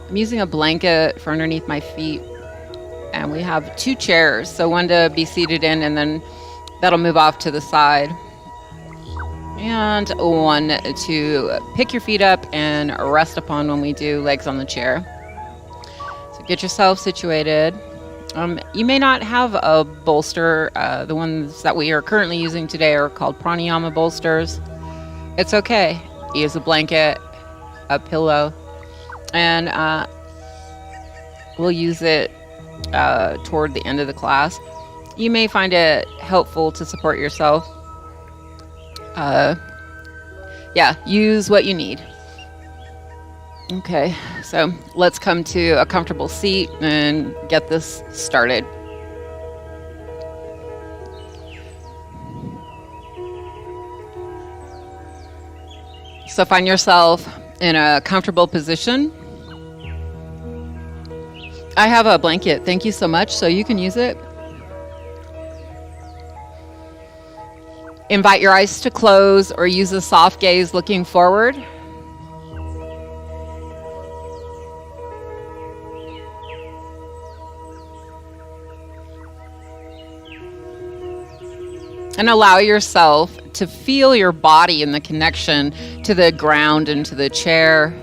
I'm using a blanket for underneath my feet, and we have 2 chairs, so one to be seated in, and then that'll move off to the side, and one to pick your feet up and rest upon when we do legs on the chair. So get yourself situated. You may not have a bolster. The ones that we are currently using today are called pranayama bolsters. It's okay. Use a blanket, a pillow, and we'll use it toward the end of the class. You may find it helpful to support yourself. Yeah, use what you need. Okay, so let's come to a comfortable seat and get this started. So find yourself in a comfortable position. I have a blanket, thank you so much, so you can use it. Invite your eyes to close or use a soft gaze looking forward. And allow yourself to feel your body and the connection to the ground and to the chair.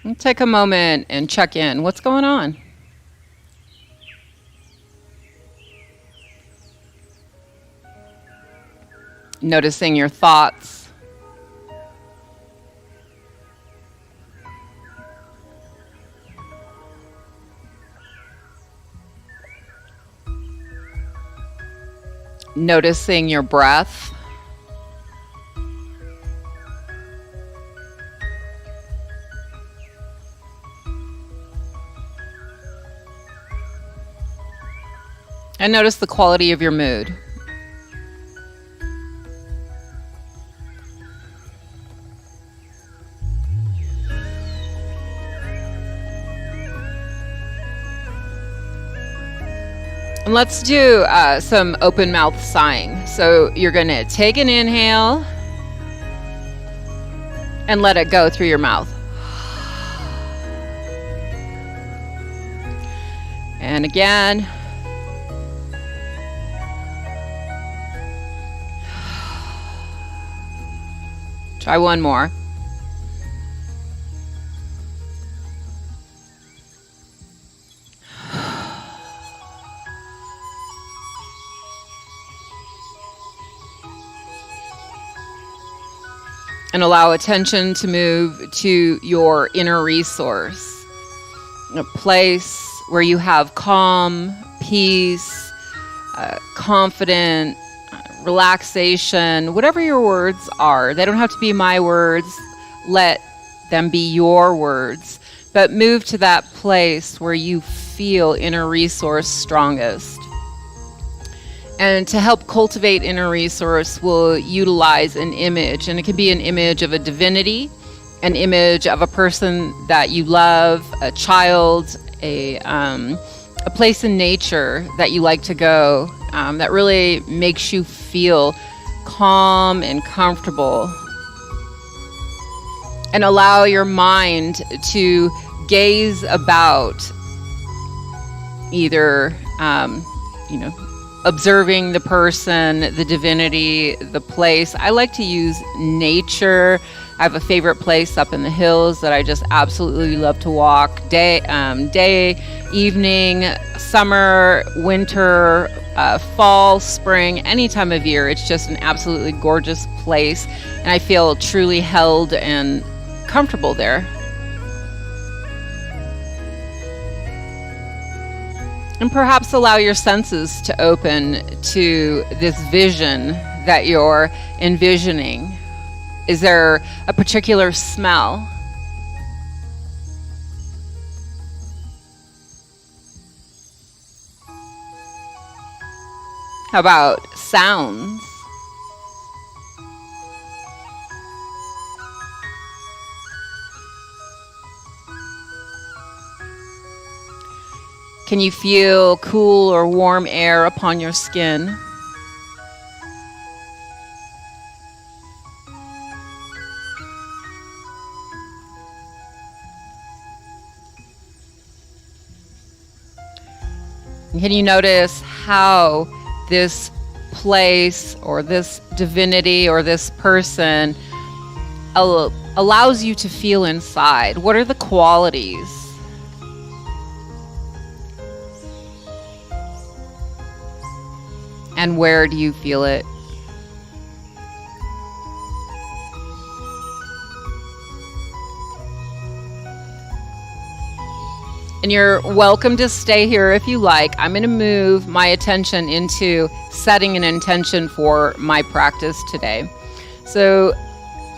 And take a moment and check in. What's going on? Noticing your thoughts. Noticing your breath. And notice the quality of your mood. And let's do some open mouth sighing. So you're going to take an inhale and let it go through your mouth. And again. Try one more. And allow attention to move to your inner resource, a place where you have calm, peace, confident, relaxation, whatever your words are. They don't have to be my words. Let them be your words. But move to that place where you feel inner resource strongest. And to help cultivate inner resource, we'll utilize an image. And it can be an image of a divinity, an image of a person that you love, a child, a place in nature that you like to go, that really makes you feel calm and comfortable. And allow your mind to gaze about, either, observing the person, the divinity, the place. I like to use nature. I have a favorite place up in the hills that I just absolutely love to walk. Day, evening, summer, winter, fall, spring, any time of year. It's just an absolutely gorgeous place, and I feel truly held and comfortable there. And perhaps allow your senses to open to this vision that you're envisioning. Is there a particular smell? How about sounds? Can you feel cool or warm air upon your skin? Can you notice how this place or this divinity or this person allows you to feel inside? What are the qualities? And where do you feel it? And you're welcome to stay here if you like. I'm going to move my attention into setting an intention for my practice today. So,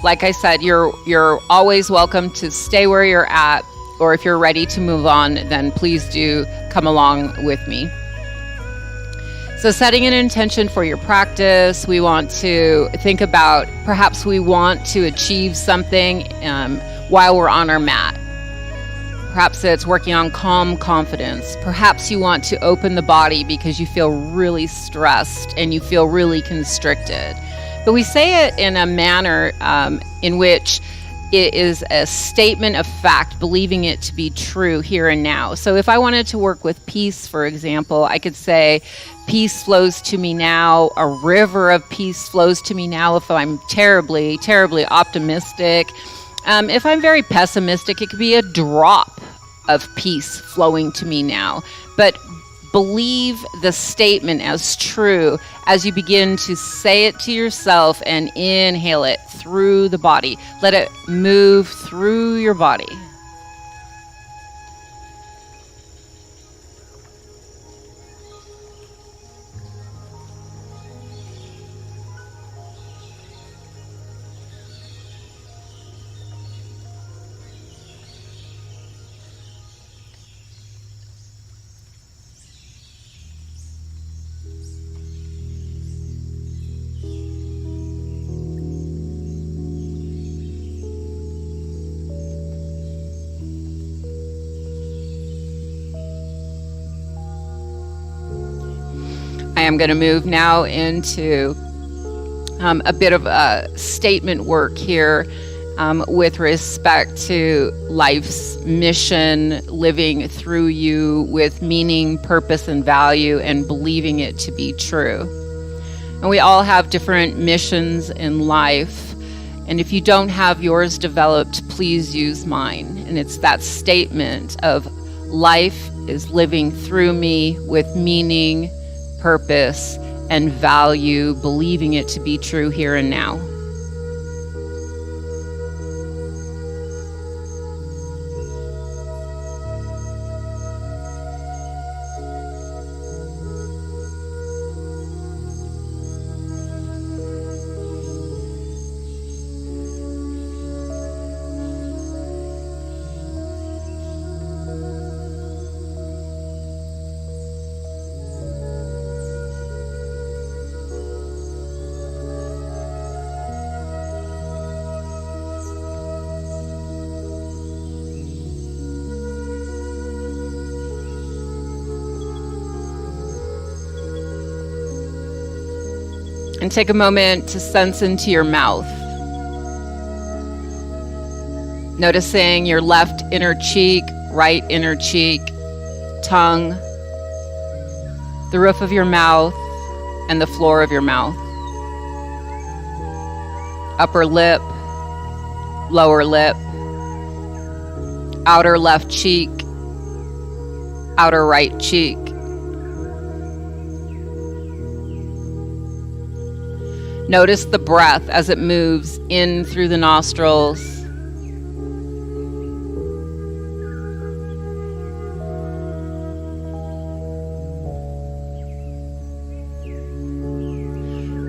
like I said, you're always welcome to stay where you're at, or if you're ready to move on, then please do come along with me. So setting an intention for your practice, we want to think about perhaps we want to achieve something while we're on our mat. Perhaps it's working on calm confidence. Perhaps you want to open the body because you feel really stressed and you feel really constricted. But we say it in a manner in which it is a statement of fact, believing it to be true here and now. So if I wanted to work with peace, for example, I could say, peace flows to me now. A river of peace flows to me now if I'm terribly, terribly optimistic. If I'm very pessimistic, it could be a drop of peace flowing to me now. But believe the statement as true as you begin to say it to yourself and inhale it through the body. Let it move through your body. I am going to move now into a bit of a statement work here with respect to life's mission, living through you with meaning, purpose, and value, and believing it to be true. And we all have different missions in life. And if you don't have yours developed, please use mine. And it's that statement of life is living through me with meaning, purpose, and value, believing it to be true here and now. And take a moment to sense into your mouth. Noticing your left inner cheek, right inner cheek, tongue, the roof of your mouth, and the floor of your mouth. Upper lip, lower lip, outer left cheek, outer right cheek. Notice the breath as it moves in through the nostrils.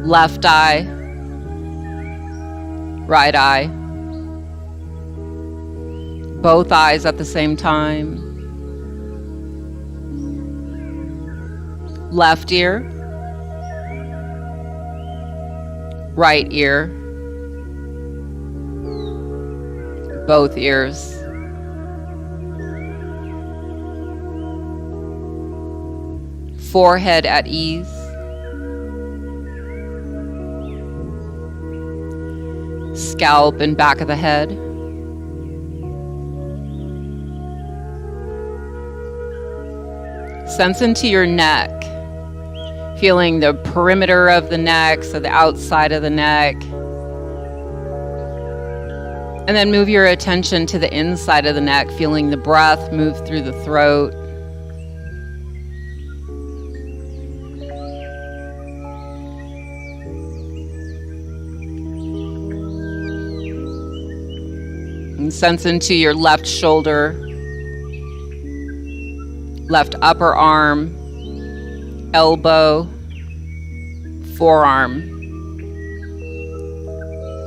Left eye, right eye, both eyes at the same time. Left ear, right ear, both ears. forehead at ease. Scalp and back of the head. Sense into your neck, feeling the perimeter of the neck, so the outside of the neck. And then move your attention to the inside of the neck, feeling the breath move through the throat. And sense into your left shoulder, left upper arm, elbow, forearm.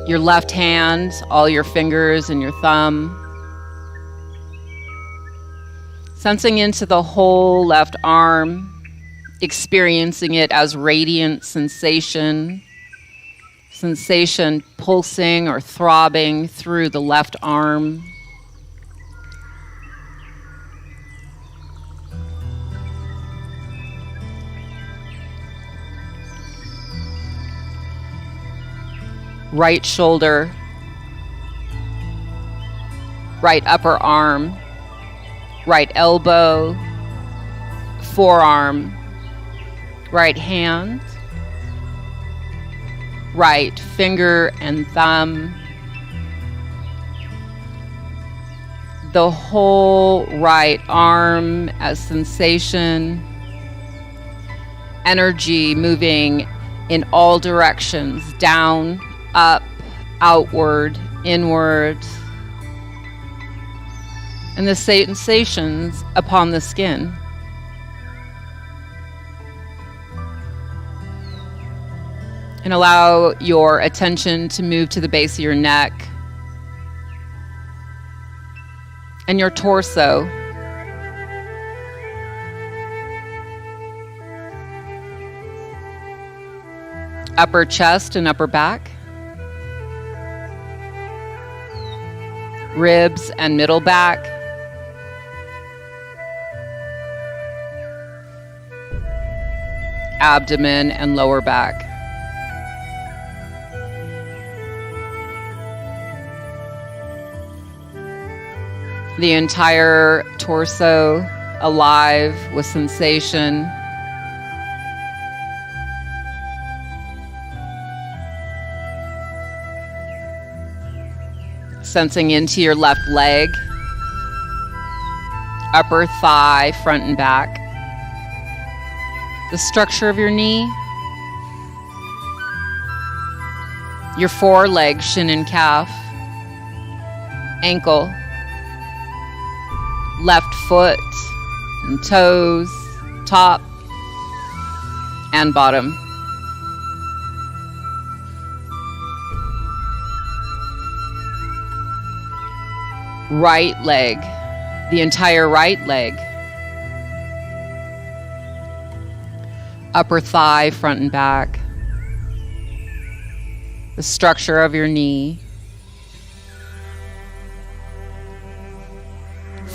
Your left hand, all your fingers and your thumb. Sensing into the whole left arm, experiencing it as radiant sensation. Sensation pulsing or throbbing through the left arm. Right shoulder, right upper arm, right elbow, forearm, right hand, right finger and thumb, the whole right arm as sensation, energy moving in all directions, down, up, outward, inward, and the sensations upon the skin. And allow your attention to move to the base of your neck and your torso. Upper chest and upper back. Ribs and middle back. Abdomen and lower back. The entire torso alive with sensation. Sensing into your left leg, upper thigh, front and back. The structure of your knee. Your foreleg, shin and calf. Ankle. Left foot and toes, top and bottom. Right leg, the entire right leg. Upper thigh, front and back. The structure of your knee.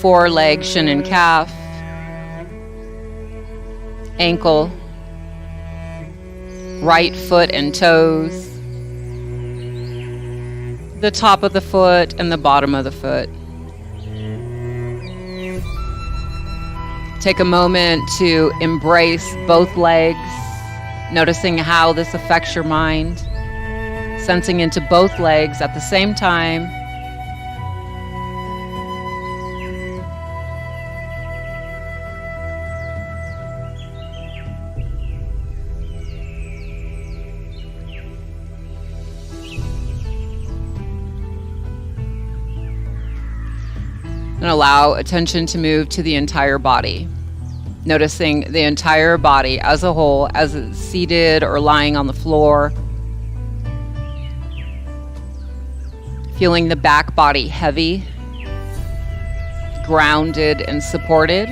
Foreleg, shin and calf. Ankle. Right foot and toes. The top of the foot and the bottom of the foot. Take a moment to embrace both legs, noticing how this affects your mind, sensing into both legs at the same time. And allow attention to move to the entire body. Noticing the entire body as a whole, as it's seated or lying on the floor. Feeling the back body heavy, grounded and supported.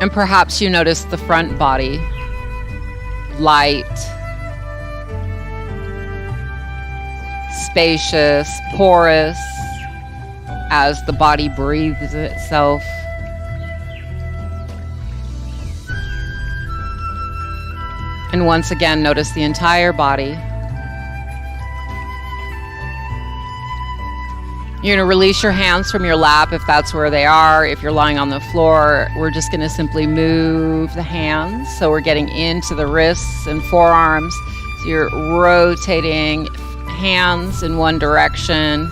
And perhaps you notice the front body, light, spacious, porous, as the body breathes itself. And once again, notice the entire body. You're going to release your hands from your lap if that's where they are. If you're lying on the floor, we're just going to simply move the hands. So we're getting into the wrists and forearms. So you're rotating hands in one direction.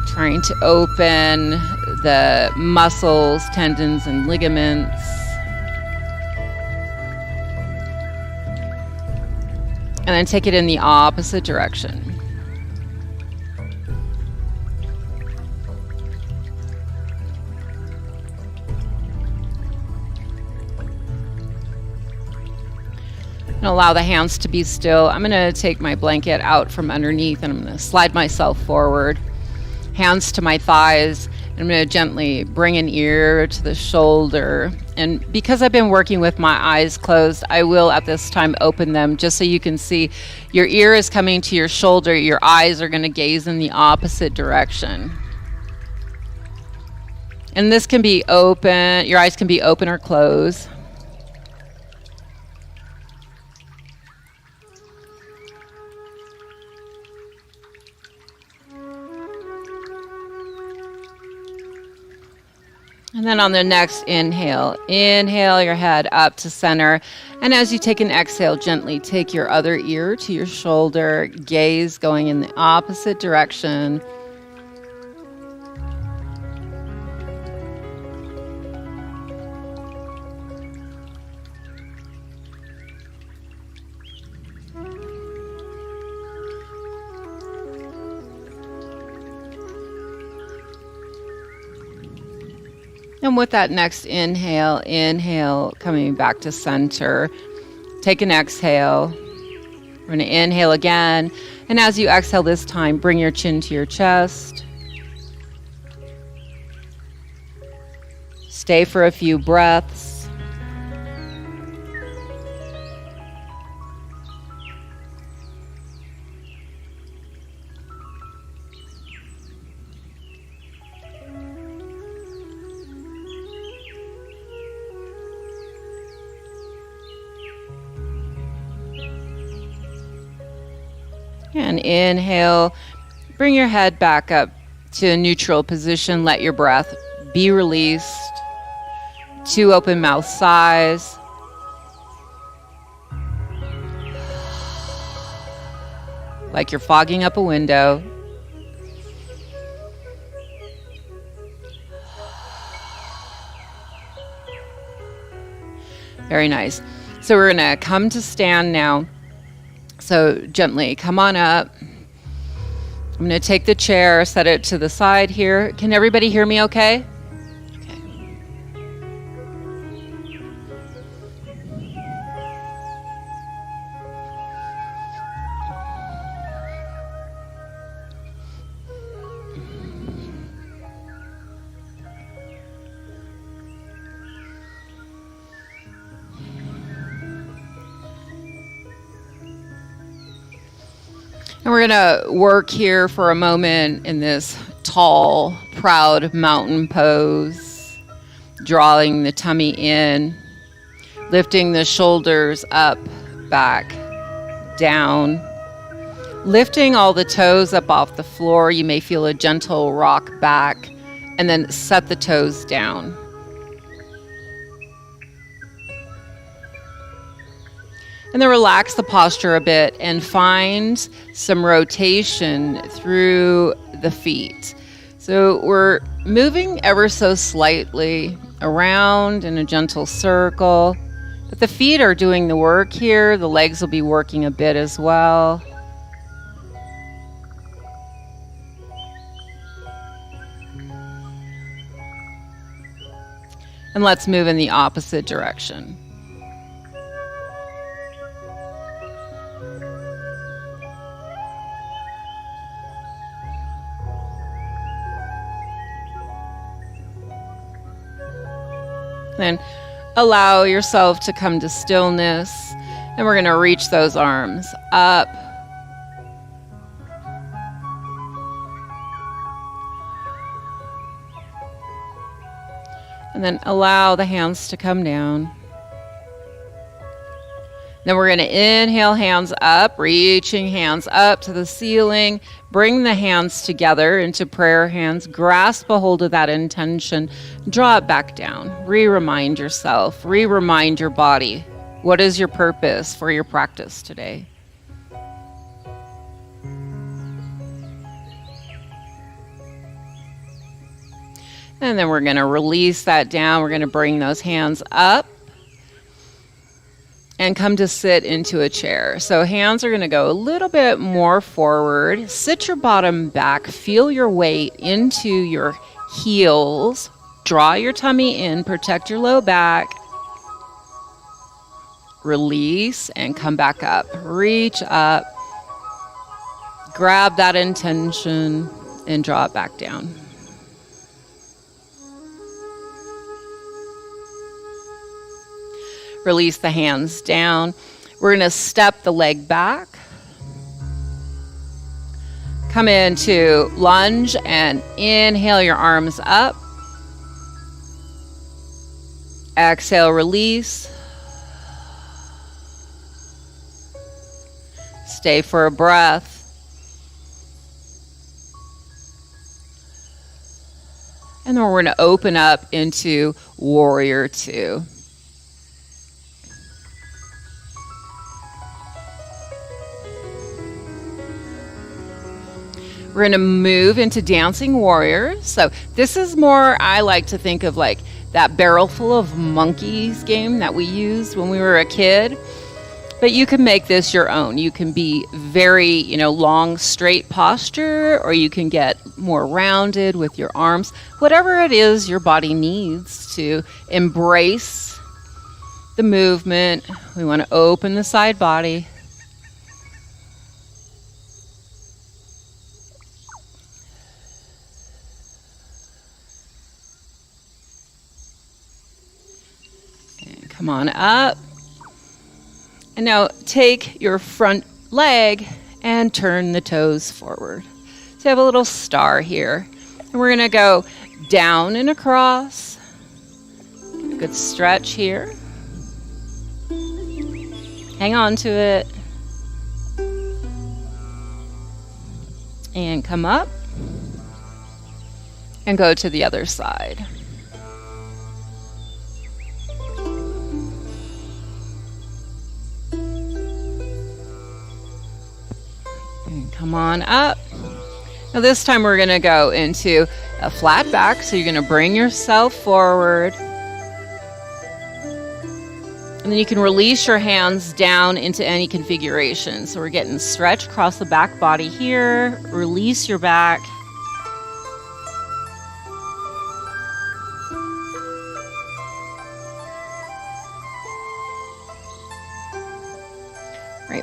Trying to open the muscles, tendons, and ligaments. And then take it in the opposite direction. And allow the hands to be still. I'm going to take my blanket out from underneath and I'm going to slide myself forward. Hands to my thighs. And I'm going to gently bring an ear to the shoulder. And because I've been working with my eyes closed, I will at this time open them just so you can see your ear is coming to your shoulder. Your eyes are going to gaze in the opposite direction. And this can be open. Your eyes can be open or closed. And then on the next inhale your head up to center. And as you take an exhale, gently take your other ear to your shoulder, gaze going in the opposite direction. And with that next inhale, coming back to center. Take an exhale. We're going to inhale again. And as you exhale this time, bring your chin to your chest. Stay for a few breaths. And inhale, bring your head back up to a neutral position. Let your breath be released. 2 open mouth sighs. Like you're fogging up a window. Very nice. So we're going to come to stand now. So gently come on up. I'm going to take the chair, set it to the side here. Can everybody hear me okay? Okay. And we're going to work here for a moment in this tall, proud mountain pose, drawing the tummy in, lifting the shoulders up, back, down, lifting all the toes up off the floor. You may feel a gentle rock back, and then set the toes down. And then relax the posture a bit and find some rotation through the feet. So we're moving ever so slightly around in a gentle circle, but the feet are doing the work here. The legs will be working a bit as well. And let's move in the opposite direction. Then allow yourself to come to stillness. And we're going to reach those arms up And then allow the hands to come down. Then we're going to inhale, hands up, reaching hands up to the ceiling. Bring the hands together into prayer hands. Grasp a hold of that intention. Draw it back down. Re-remind yourself. Re-remind your body. What is your purpose for your practice today? And then we're going to release that down. We're going to bring those hands up and come to sit into a chair. So hands are going to go a little bit more forward. Sit your bottom back. Feel your weight into your heels. Draw your tummy in. Protect your low back. Release and come back up. Reach up. Grab that intention and draw it back down. Release the hands down. We're going to step the leg back. Come into lunge and inhale your arms up. Exhale, release. Stay for a breath. And then we're going to open up into Warrior Two. We're going to move into Dancing Warrior. So this is more, I like to think of like that barrel full of monkeys game that we used when we were a kid. But you can make this your own. You can be very, long, straight posture, or you can get more rounded with your arms. Whatever it is your body needs to embrace the movement. We want to open the side body. Come on up. And now take your front leg and turn the toes forward. So you have a little star here. And we're going to go down and across. Get a good stretch here. Hang on to it. And come up. And go to the other side. Come on up. Now this time we're going to go into a flat back. So you're going to bring yourself forward. And then you can release your hands down into any configuration. So we're getting stretch across the back body here. Release your back.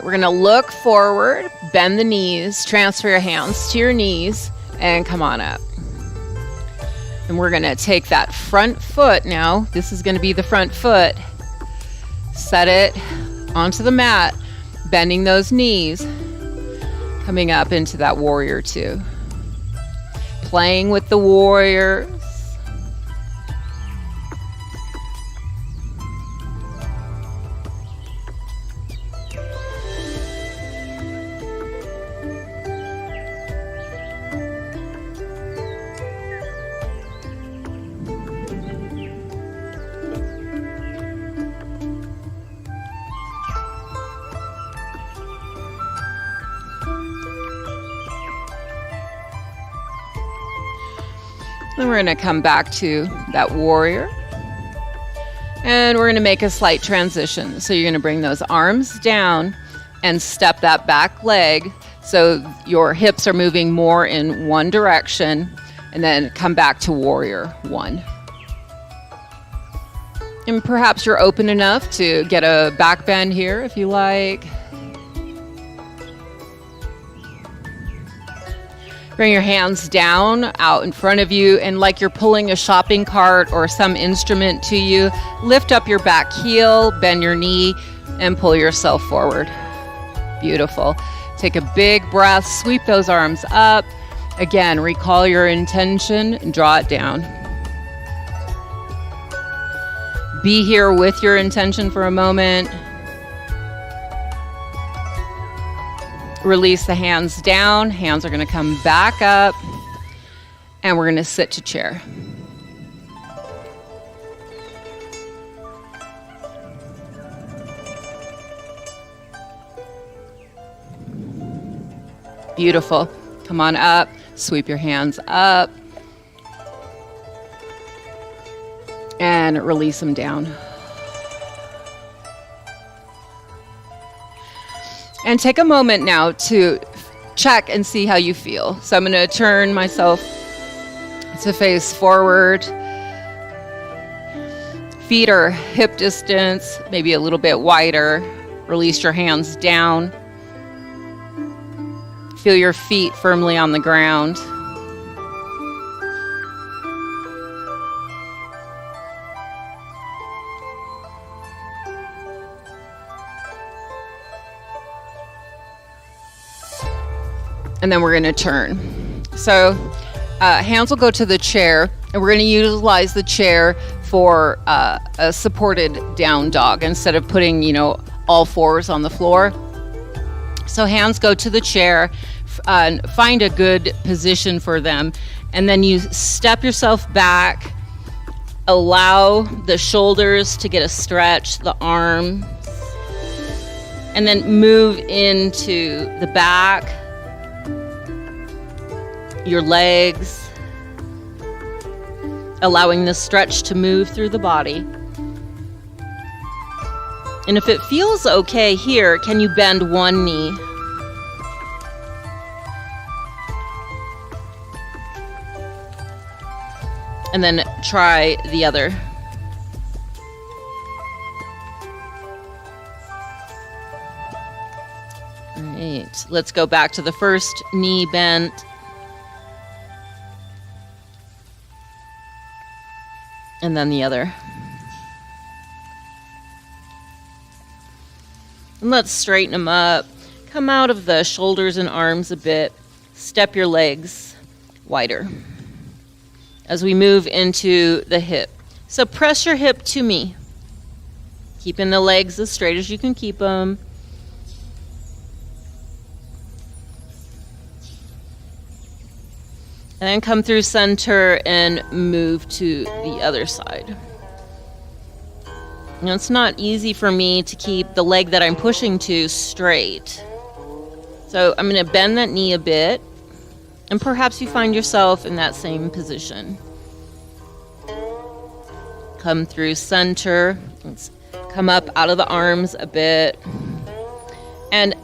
We're going to look forward, bend the knees, transfer your hands to your knees, and come on up. And we're going to take that front foot now. This is going to be the front foot. Set it onto the mat, bending those knees, coming up into that Warrior Two. Playing with the warriors. Then we're going to come back to that warrior. And we're going to make a slight transition. So you're going to bring those arms down and step that back leg so your hips are moving more in one direction, and then come back to Warrior One. And perhaps you're open enough to get a back bend here if you like. Bring your hands down out in front of you, and like you're pulling a shopping cart or some instrument to you, lift up your back heel, bend your knee, and pull yourself forward. Beautiful. Take a big breath, sweep those arms up. Again, recall your intention and draw it down. be here with your intention for a moment. Release the hands down. Hands are going to come back up. And we're going to sit to chair. Beautiful. Come on up. Sweep your hands up. And release them down. And take a moment now to check and see how you feel. So I'm going to turn myself to face forward. Feet are hip distance, maybe a little bit wider. Release your hands down. Feel your feet firmly on the ground. And then we're going to turn. So hands will go to the chair, and we're going to utilize the chair for a supported down dog instead of putting, all fours on the floor. So hands go to the chair, find a good position for them, and then you step yourself back, allow the shoulders to get a stretch, the arms, and then move into the back, your legs, allowing the stretch to move through the body. And if it feels okay here, can you bend one knee? And then try the other. All right, let's go back to the first knee bent. And then the other. And let's straighten them up. Come out of the shoulders and arms a bit. Step your legs wider as we move into the hip. So press your hip to me. Keeping the legs as straight as you can keep them. And then come through center and move to the other side. Now, it's not easy for me to keep the leg that I'm pushing to straight. So I'm going to bend that knee a bit, and perhaps you find yourself in that same position. Come through center. Let's come up out of the arms a bit. And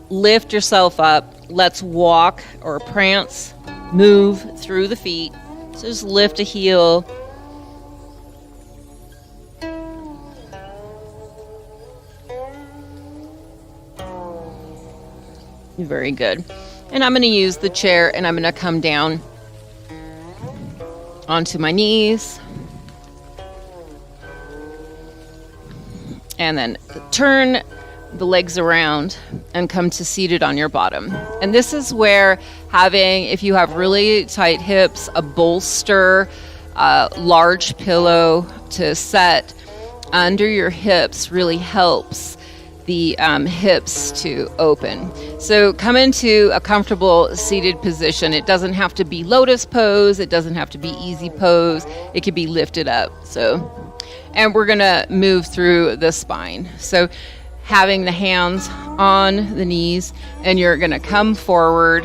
lift yourself up. Let's walk or prance. Move through the feet. So just lift a heel. Very good. And I'm going to use the chair, and I'm going to come down onto my knees. And then turn the legs around and come to seated on your bottom. And this is where having, if you have really tight hips, a bolster, a large pillow to set under your hips really helps the hips to open. So come into a comfortable seated position. It doesn't have to be lotus pose. It doesn't have to be easy pose. It could be lifted up. And we're gonna move through the spine. So having the hands on the knees, and you're gonna come forward.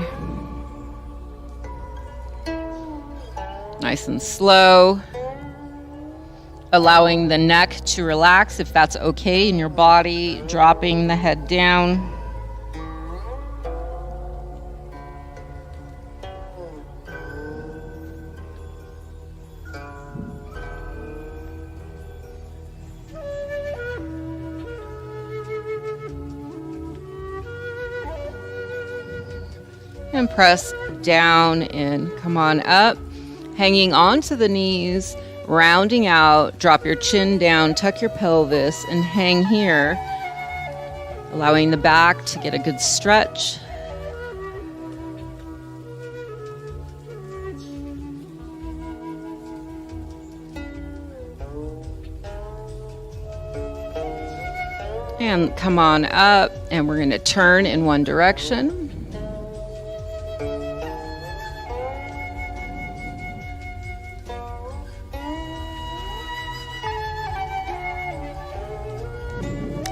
Nice and slow. Allowing the neck to relax if that's okay in your body, dropping the head down. And press down and come on up, hanging on to the knees. Rounding out, drop your chin down, tuck your pelvis, and hang here, allowing the back to get a good stretch. And come on up, and we're going to turn in one direction.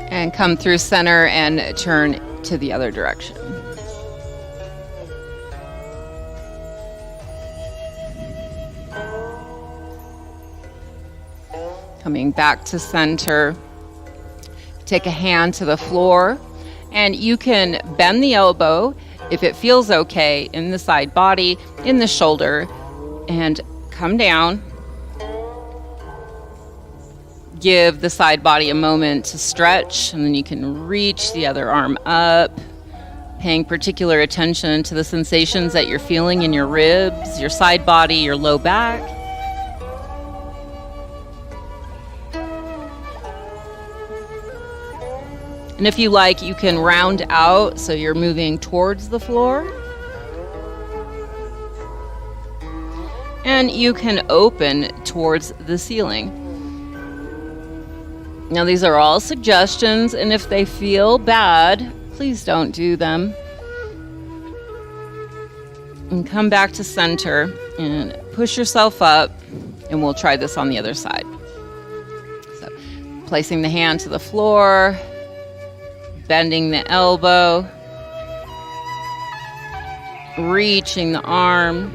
And come through center and turn to the other direction. Coming back to center. Take a hand to the floor, and you can bend the elbow if it feels okay in the side body, in the shoulder, and come down. Give the side body a moment to stretch, and then you can reach the other arm up, paying particular attention to the sensations that you're feeling in your ribs, your side body, your low back. And if you like, you can round out so you're moving towards the floor. And you can open towards the ceiling. Now, these are all suggestions, and if they feel bad, please don't do them. And come back to center and push yourself up, and we'll try this on the other side. So, placing the hand to the floor, bending the elbow, reaching the arm,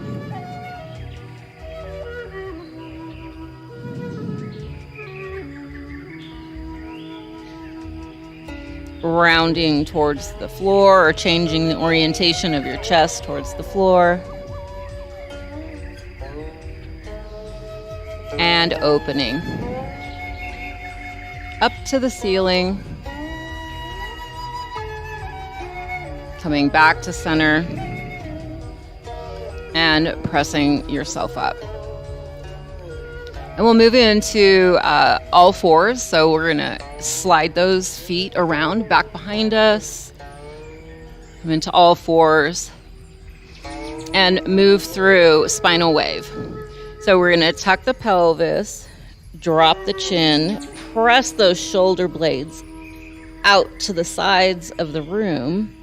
rounding towards the floor or changing the orientation of your chest towards the floor, and opening up to the ceiling. Coming back to center and pressing yourself up. And we'll move into all fours. So we're going to slide those feet around back behind us. Come into all fours and move through spinal wave. So we're going to tuck the pelvis, drop the chin, press those shoulder blades out to the sides of the room.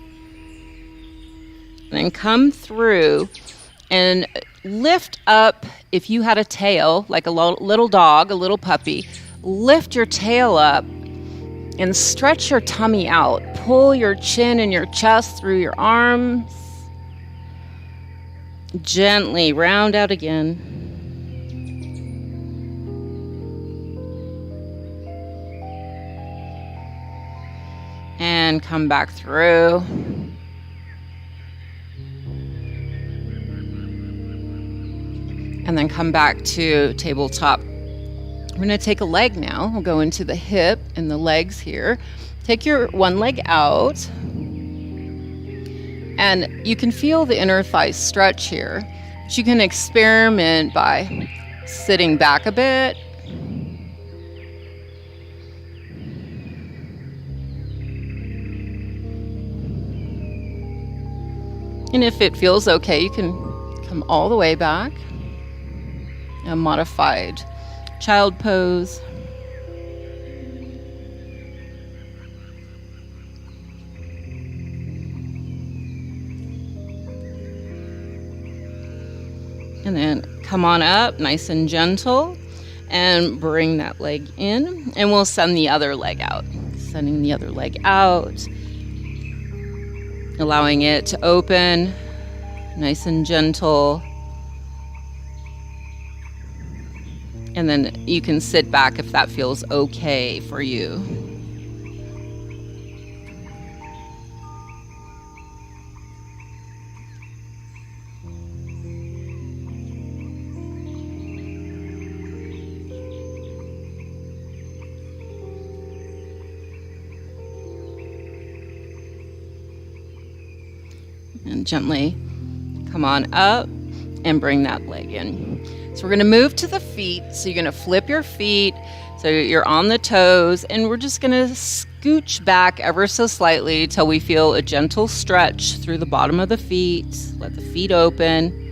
And then come through and lift up. If you had a tail, like a little dog, a little puppy, lift your tail up and stretch your tummy out. Pull your chin and your chest through your arms. Gently round out again. And come back through. And then come back to tabletop. We're going to take a leg now. We'll go into the hip and the legs here. Take your one leg out. And you can feel the inner thigh stretch here. But you can experiment by sitting back a bit. And if it feels okay, you can come all the way back. A modified child pose. And then come on up, nice and gentle, and bring that leg in. And we'll send the other leg out. Sending the other leg out. Allowing it to open, nice and gentle. And then you can sit back if that feels okay for you. And gently come on up and bring that leg in. So we're going to move to the feet. So you're going to flip your feet so you're on the toes, and we're just going to scooch back ever so slightly till we feel a gentle stretch through the bottom of the feet. Let the feet open.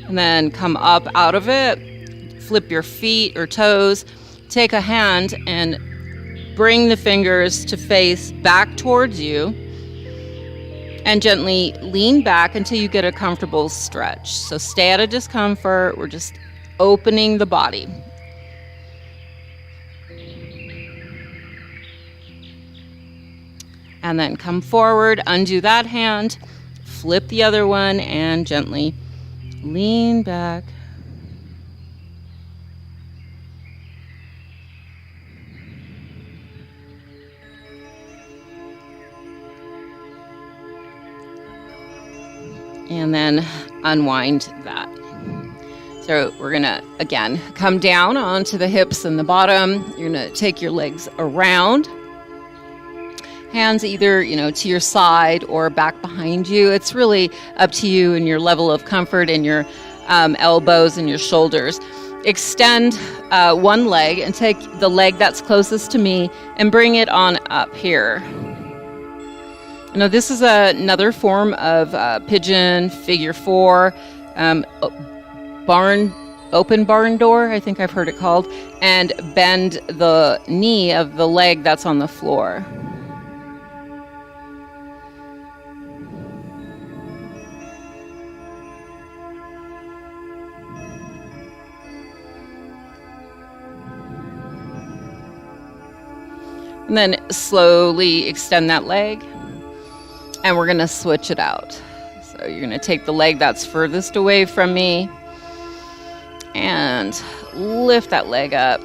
And then come up out of it, flip your feet or toes, take a hand and bring the fingers to face back towards you, and gently lean back until you get a comfortable stretch. So stay at a discomfort. We're just opening the body. And then come forward, undo that hand, flip the other one, and gently lean back. And then unwind that. So we're gonna, again, come down onto the hips and the bottom. You're gonna take your legs around. Hands either, to your side or back behind you. It's really up to you and your level of comfort and your elbows and your shoulders. Extend one leg and take the leg that's closest to me and bring it on up here. This is another form of pigeon, figure four, open barn door, I think I've heard it called, and bend the knee of the leg that's on the floor. And then slowly extend that leg. And we're going to switch it out. So you're going to take the leg that's furthest away from me and lift that leg up.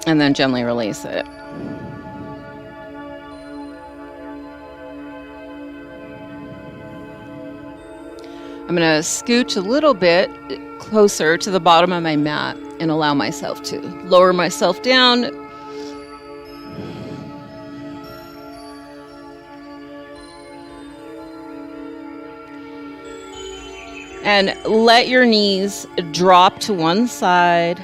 And then gently release it. I'm going to scooch a little bit closer to the bottom of my mat and allow myself to lower myself down. And let your knees drop to one side.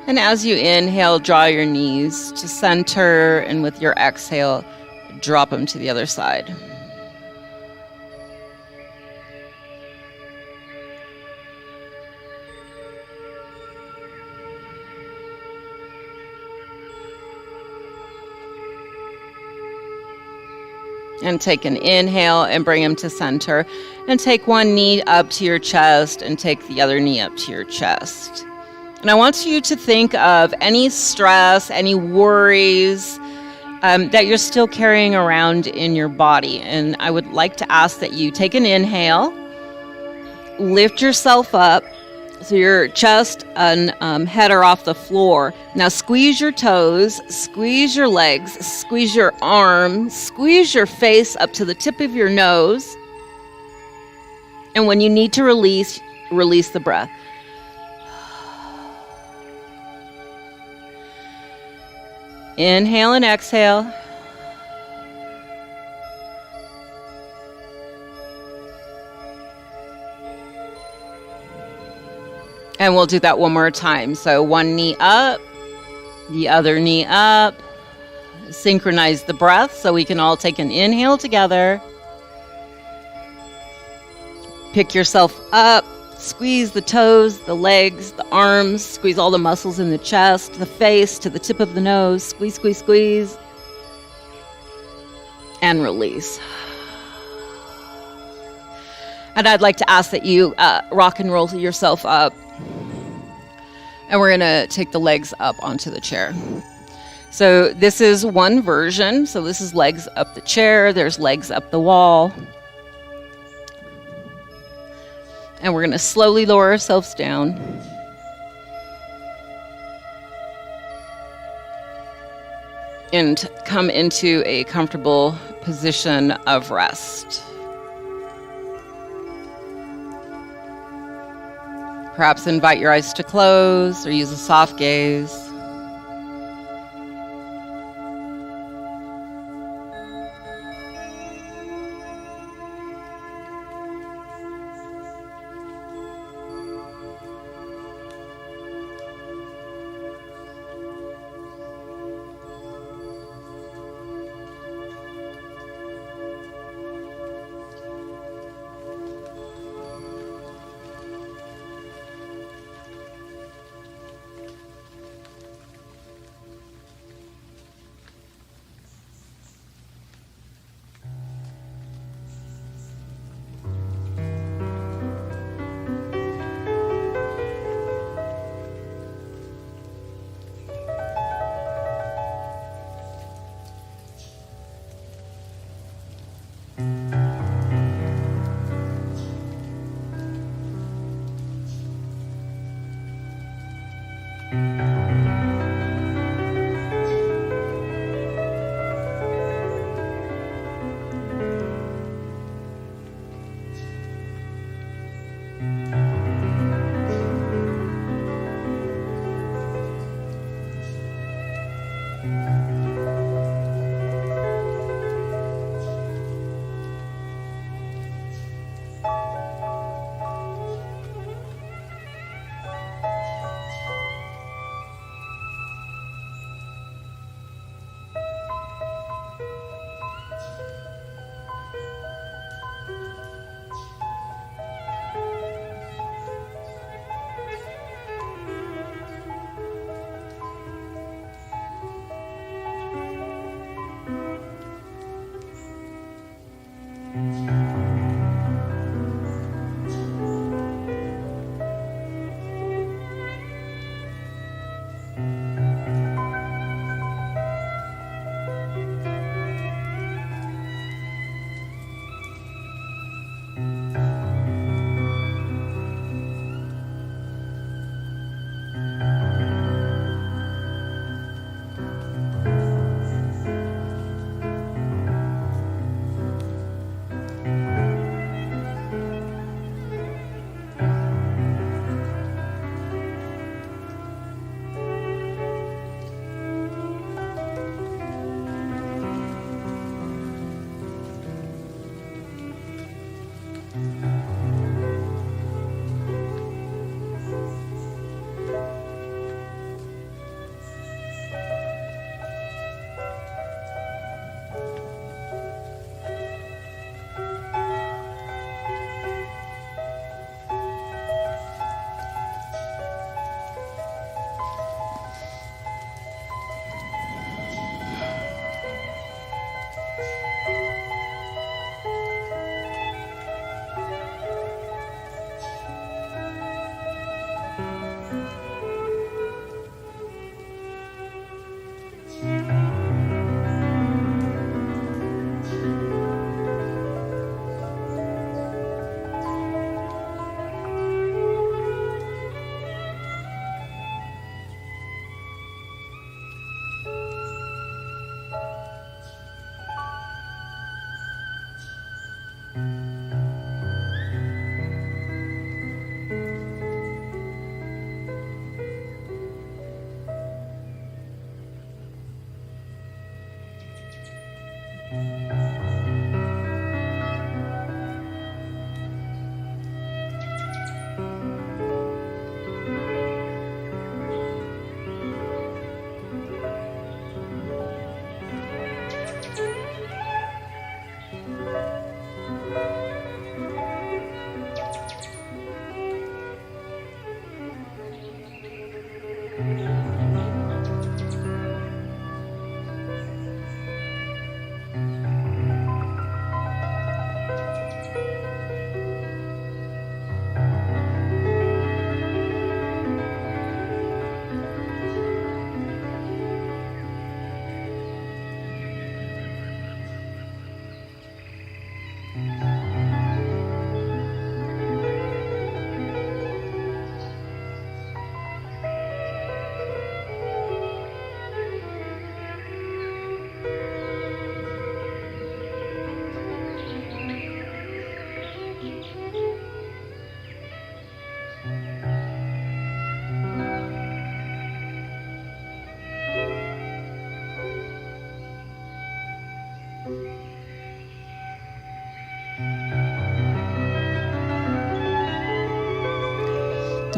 And as you inhale, draw your knees to center, and with your exhale, drop them to the other side. And take an inhale and bring them to center. And take one knee up to your chest and take the other knee up to your chest. And I want you to think of any stress, any worries that you're still carrying around in your body. And I would like to ask that you take an inhale, lift yourself up so your chest and head are off the floor. Now squeeze your toes, squeeze your legs, squeeze your arms, squeeze your face up to the tip of your nose. And when you need to release, release the breath. Inhale and exhale. And we'll do that one more time. So one knee up, the other knee up. Synchronize the breath so we can all take an inhale together. Pick yourself up. Squeeze the toes, the legs, the arms, squeeze all the muscles in the chest, the face to the tip of the nose. Squeeze, squeeze, squeeze. And release. And I'd like to ask that you rock and roll yourself up. And we're going to take the legs up onto the chair. So this is one version. So this is legs up the chair. There's legs up the wall. And we're going to slowly lower ourselves down. And come into a comfortable position of rest. Perhaps invite your eyes to close or use a soft gaze.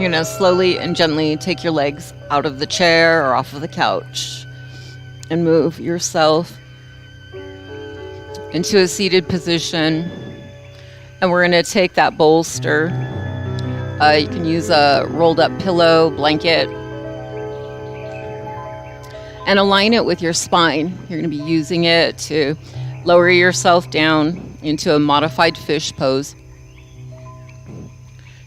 You're going to slowly and gently take your legs out of the chair or off of the couch and move yourself into a seated position. And we're going to take that bolster. You can use a rolled up pillow, blanket, and align it with your spine. You're going to be using it to lower yourself down into a modified fish pose.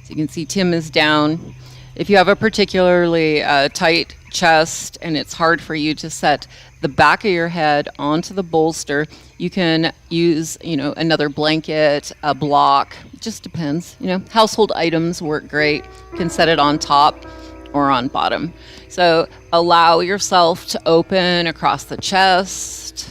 So you can see Tim is down. If you have a particularly tight chest and it's hard for you to set the back of your head onto the bolster, you can use, another blanket, a block. It just depends. Household items work great. You can set it on top or on bottom. So allow yourself to open across the chest.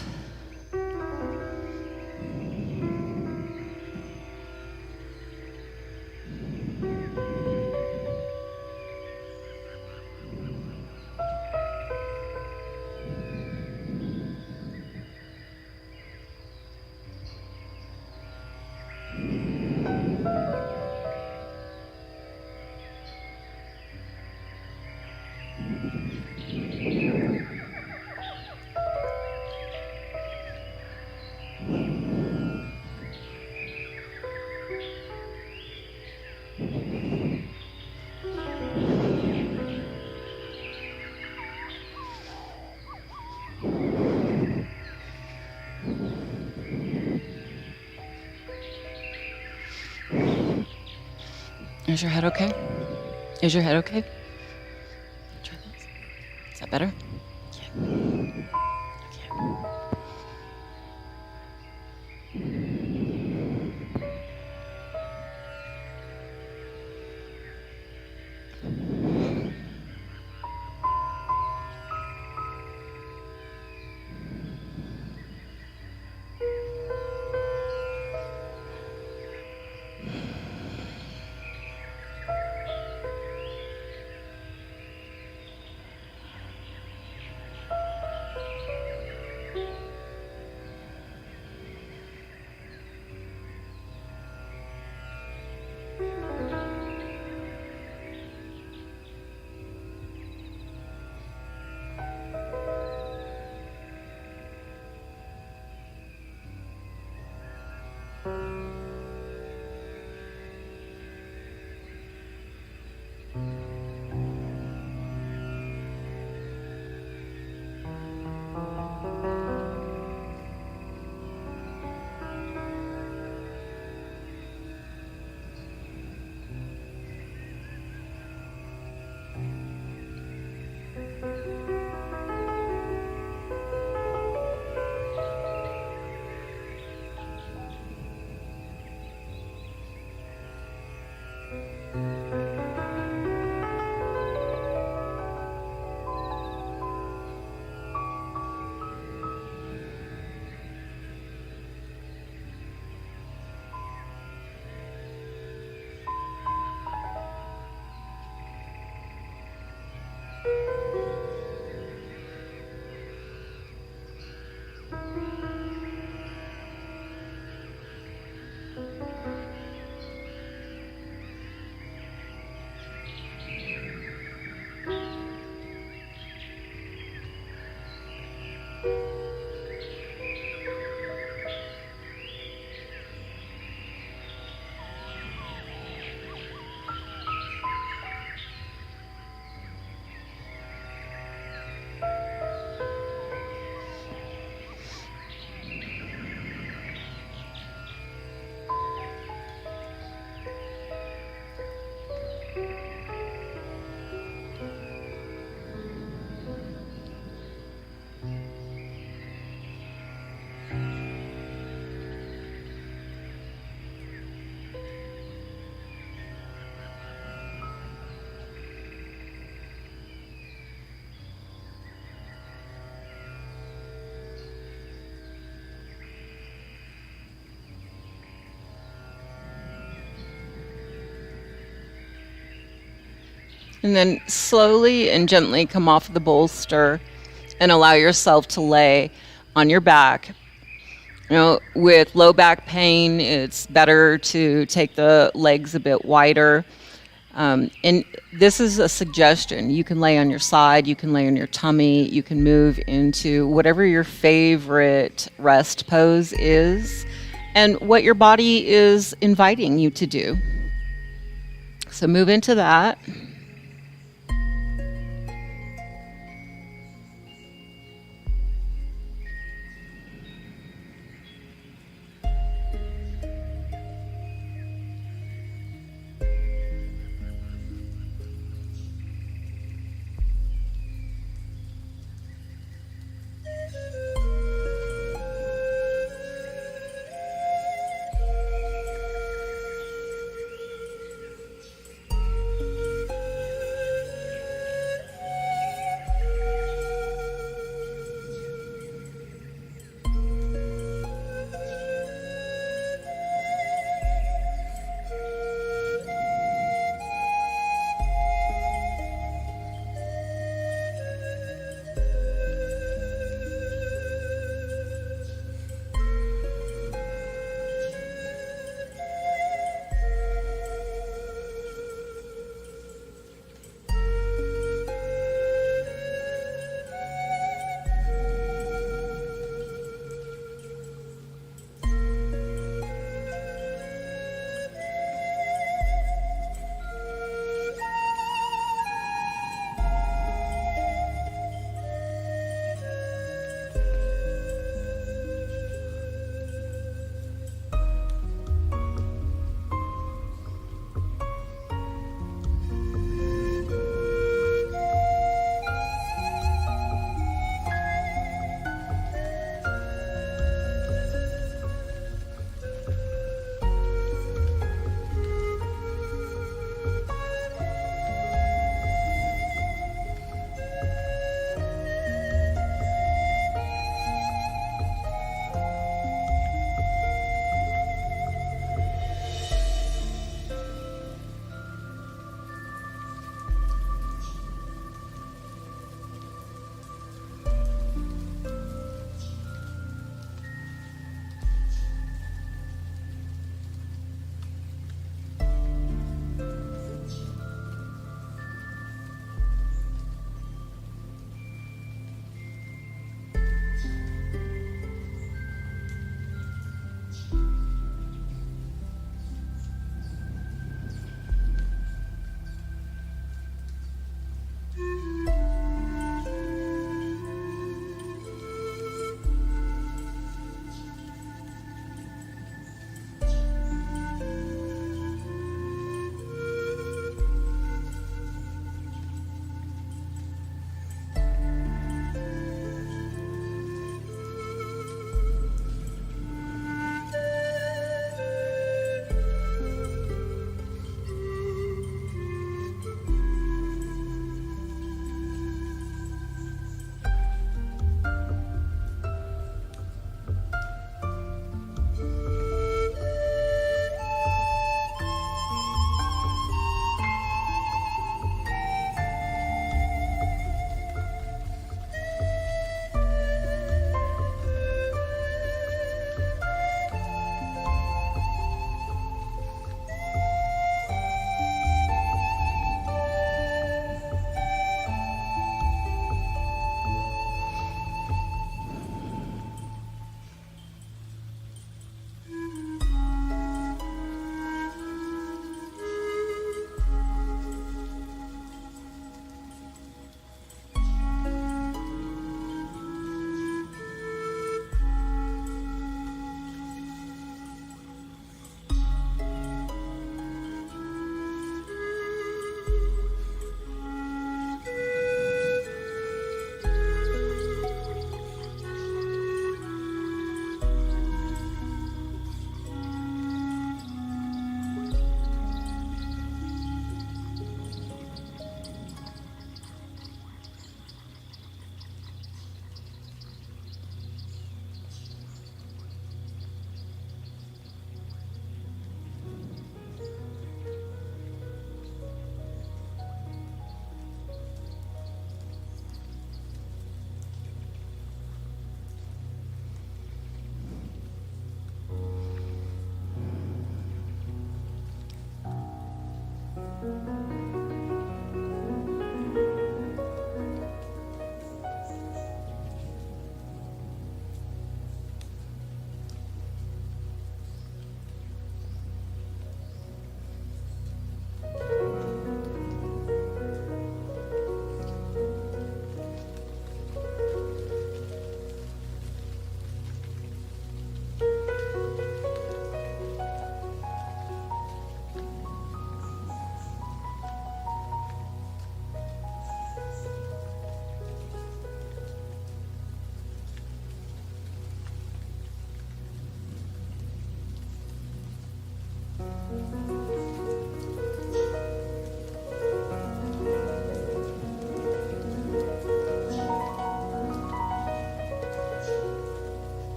Is your head okay? Is your head okay? Try this. Is that better? Yeah. And then slowly and gently come off the bolster and allow yourself to lay on your back. With low back pain, it's better to take the legs a bit wider. And this is a suggestion. You can lay on your side, you can lay on your tummy, you can move into whatever your favorite rest pose is and what your body is inviting you to do. So move into that.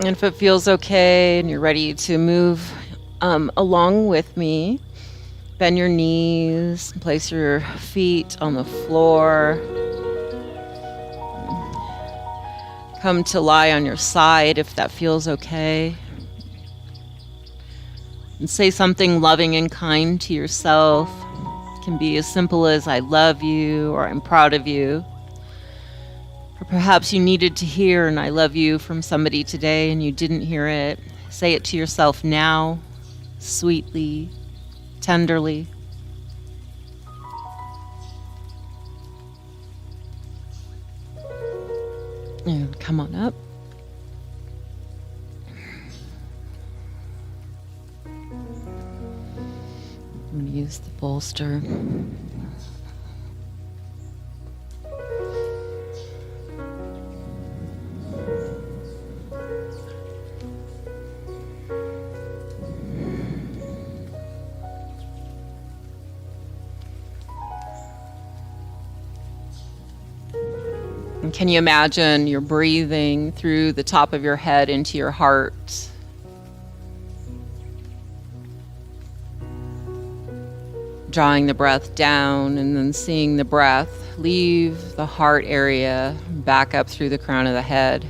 And if it feels okay and you're ready to move along with me, bend your knees, place your feet on the floor. Come to lie on your side if that feels okay. And say something loving and kind to yourself. It can be as simple as I love you or I'm proud of you. Or perhaps you needed to hear an I love you from somebody today and you didn't hear it. Say it to yourself now, sweetly, tenderly. And come on up. I'm going to use the bolster. And can you imagine you're breathing through the top of your head into your heart? Drawing the breath down and then seeing the breath leave the heart area back up through the crown of the head.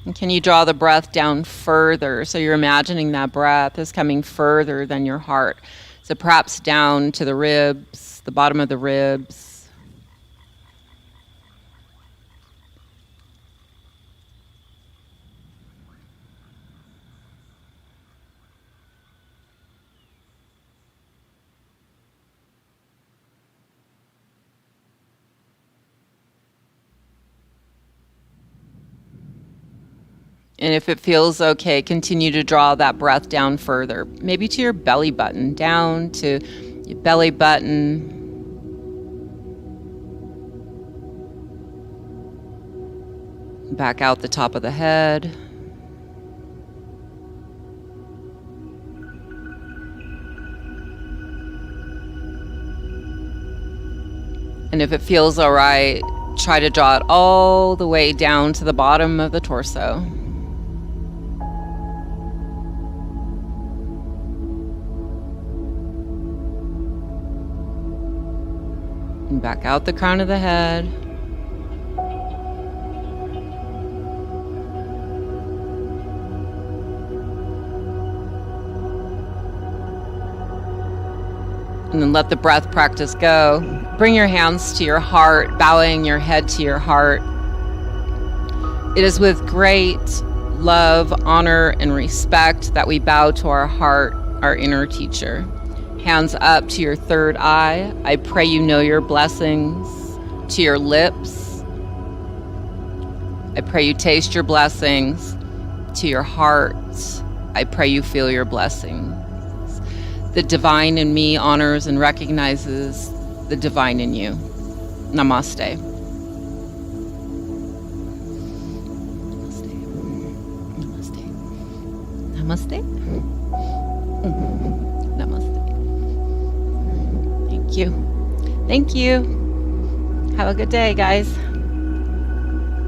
And can you draw the breath down further? So you're imagining that breath is coming further than your heart. So perhaps down to the ribs, the bottom of the ribs. And if it feels okay, continue to draw that breath down further, maybe to your belly button, down to your belly button. Back out the top of the head. And if it feels all right, try to draw it all the way down to the bottom of the torso. And back out the crown of the head. And then let the breath practice go. Bring your hands to your heart, bowing your head to your heart. It is with great love, honor, and respect that we bow to our heart, our inner teacher. Hands up to your third eye. I pray you know your blessings. To your lips. I pray you taste your blessings. To your heart. I pray you feel your blessings. The divine in me honors and recognizes the divine in you. Namaste. Namaste. Namaste. Namaste. Namaste. Thank you. Thank you. Have a good day, guys.